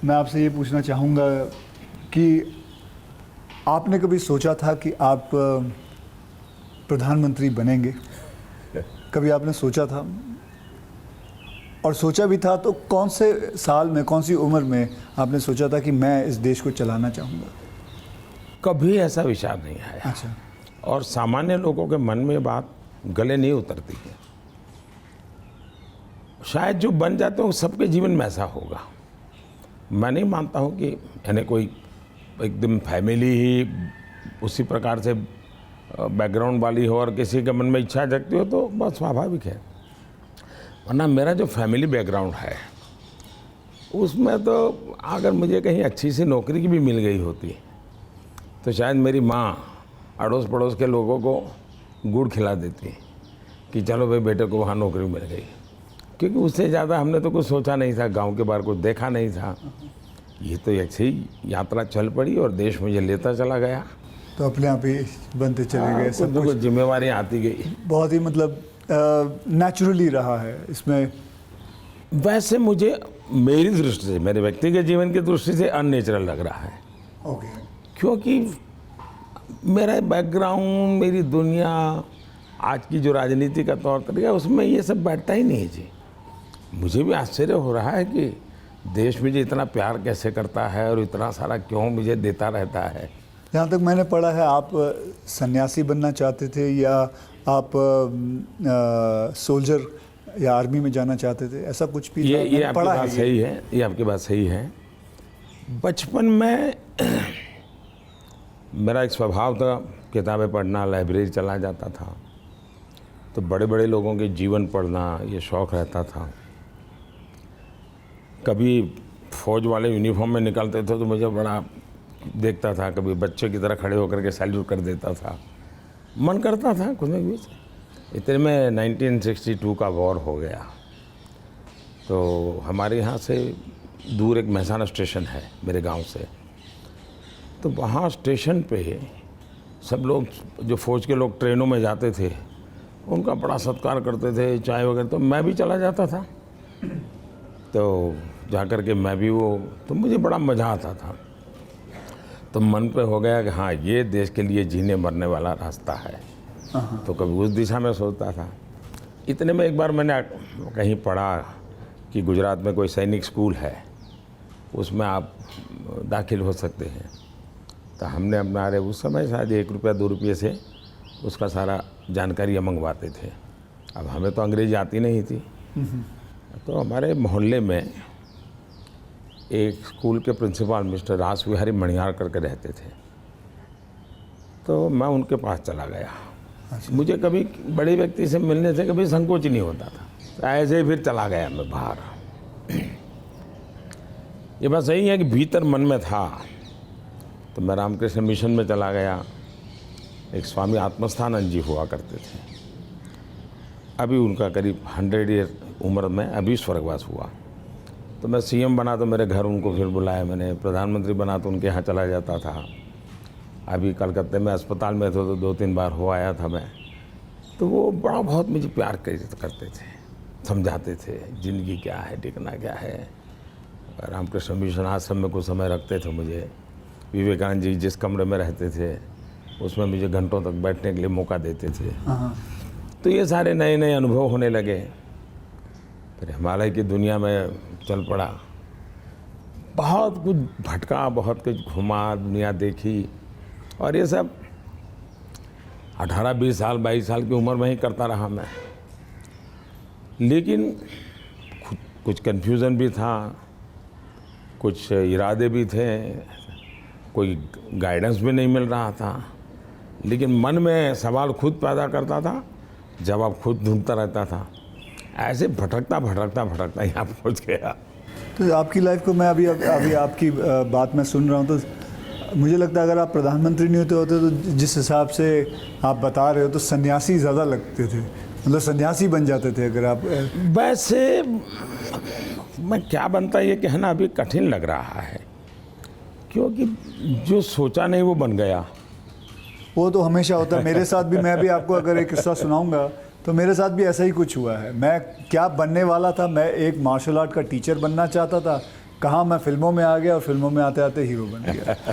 मैं आपसे ये पूछना चाहूँगा कि आपने कभी सोचा था कि आप प्रधानमंत्री बनेंगे? कभी आपने सोचा था? और सोचा भी था तो कौन से साल में, कौन सी उम्र में आपने सोचा था कि मैं इस देश को चलाना चाहूँगा? कभी ऐसा विचार नहीं आया। अच्छा। और सामान्य लोगों के मन में बात गले नहीं उतरती है। शायद जो बन जाते हैं सबके जीवन में ऐसा होगा। मैं नहीं मानता हूँ कि यानी कोई एकदम फैमिली ही उसी प्रकार से बैकग्राउंड वाली हो और किसी के मन में इच्छा जगती हो तो बहुत स्वाभाविक है। वरना मेरा जो फैमिली बैकग्राउंड है उसमें तो अगर मुझे कहीं अच्छी सी नौकरी की भी मिल गई होती तो शायद मेरी माँ अड़ोस पड़ोस के लोगों को गुड़ खिला देती कि चलो भाई बेटे को वहाँ नौकरी मिल गई, क्योंकि उससे ज़्यादा हमने तो कुछ सोचा नहीं था, गांव के बाहर कुछ देखा नहीं था। ये तो एक ही यात्रा चल पड़ी और देश मुझे लेता चला गया, तो अपने आप ही बनते चले गए। सब कुछ जिम्मेवारी आती गई। बहुत ही मतलब नेचुरली रहा है इसमें। वैसे मुझे मेरी दृष्टि से, मेरे व्यक्तिगत जीवन की दृष्टि से अननेचुरल लग रहा है। ओके। क्योंकि मेरा बैकग्राउंड, मेरी दुनिया, आज की जो राजनीति का तौर तरीका उसमें ये सब बैठता ही नहीं जी। मुझे भी आश्चर्य हो रहा है कि देश मुझे इतना प्यार कैसे करता है और इतना सारा क्यों मुझे देता रहता है। जहाँ तक मैंने पढ़ा है आप सन्यासी बनना चाहते थे या आप सोल्जर या आर्मी में जाना चाहते थे, ऐसा कुछ भी? ये आपकी बात सही है, ये आपकी बात सही है। बचपन में मेरा एक स्वभाव था किताबें पढ़ना, लाइब्रेरी चला जाता था, तो बड़े बड़े लोगों के जीवन पढ़ना ये शौक़ रहता था। कभी फौज वाले यूनिफॉर्म में निकलते थे तो मुझे बड़ा देखता था, कभी बच्चे की तरह खड़े होकर के सैल्यूट कर देता था, मन करता था खुद में भी। इतने में 1962 का वॉर हो गया, तो हमारे यहाँ से दूर एक महसाना स्टेशन है मेरे गांव से, तो वहाँ स्टेशन पे सब लोग, जो फ़ौज के लोग ट्रेनों में जाते थे उनका बड़ा सत्कार करते थे, चाय वगैरह, तो मैं भी चला जाता था। तो जा कर के मैं भी तो मुझे बड़ा मज़ा आता था। तो मन पे हो गया कि हाँ ये देश के लिए जीने मरने वाला रास्ता है, तो कभी उस दिशा में सोचता था। इतने में एक बार मैंने कहीं पढ़ा कि गुजरात में कोई सैनिक स्कूल है, उसमें आप दाखिल हो सकते हैं। तो हमने अपना, अरे उस समय शायद 1 रुपया 2 रुपये से उसका सारा जानकारियाँ मंगवाते थे। अब हमें तो अंग्रेजी आती नहीं थी, तो हमारे मोहल्ले में एक स्कूल के प्रिंसिपल मिस्टर रास विहारी मणियार करके रहते थे, तो मैं उनके पास चला गया। अच्छा। मुझे कभी बड़े व्यक्ति से मिलने से कभी संकोच नहीं होता था, तो ऐसे ही फिर चला गया मैं बाहर। ये बात सही है कि भीतर मन में था, तो मैं रामकृष्ण मिशन में चला गया। एक स्वामी आत्मस्थानंद जी हुआ करते थे, अभी उनका करीब 100 ईयर उम्र में अभी स्वर्गवास हुआ। तो मैं सीएम बना तो मेरे घर उनको फिर बुलाया मैंने, प्रधानमंत्री बना तो उनके यहाँ चला जाता था। अभी कलकत्ते में अस्पताल में थे तो 2-3 बार हो आया था मैं। तो वो बड़ा बहुत मुझे प्यार करते थे, समझाते थे ज़िंदगी क्या है, टिकना क्या है। रामकृष्ण मिशन आश्रम में कुछ समय रखते थे मुझे। विवेकानंद जी जिस कमरे में रहते थे उसमें मुझे घंटों तक बैठने के लिए मौका देते थे। तो ये सारे नए नए अनुभव होने लगे। फिर हिमालय की दुनिया में चल पड़ा, बहुत कुछ भटका, बहुत कुछ घुमा, दुनिया देखी, और ये सब 18-20 साल 22 साल की उम्र में ही करता रहा मैं। लेकिन कुछ कन्फ्यूज़न भी था, कुछ इरादे भी थे, कोई गाइडेंस भी नहीं मिल रहा था, लेकिन मन में सवाल खुद पैदा करता था, जवाब खुद ढूंढता रहता था। ऐसे भटकता यहाँ पहुँच गया। तो आपकी लाइफ को मैं अभी आपकी बात मैं सुन रहा हूँ, तो मुझे लगता है अगर आप प्रधानमंत्री नहीं होते तो जिस हिसाब से आप बता रहे हो तो सन्यासी ज़्यादा लगते थे, मतलब सन्यासी बन जाते थे अगर आप। वैसे मैं क्या बनता ये कहना अभी कठिन लग रहा है, क्योंकि जो सोचा नहीं वो बन गया। वो तो हमेशा होता है, मेरे साथ भी। मैं भी आपको अगर एक किस्सा सुनाऊंगा तो मेरे साथ भी ऐसा ही कुछ हुआ है। मैं क्या बनने वाला था, मैं एक मार्शल आर्ट का टीचर बनना चाहता था, कहाँ मैं फिल्मों में आ गया और फिल्मों में आते आते हीरो बन गया।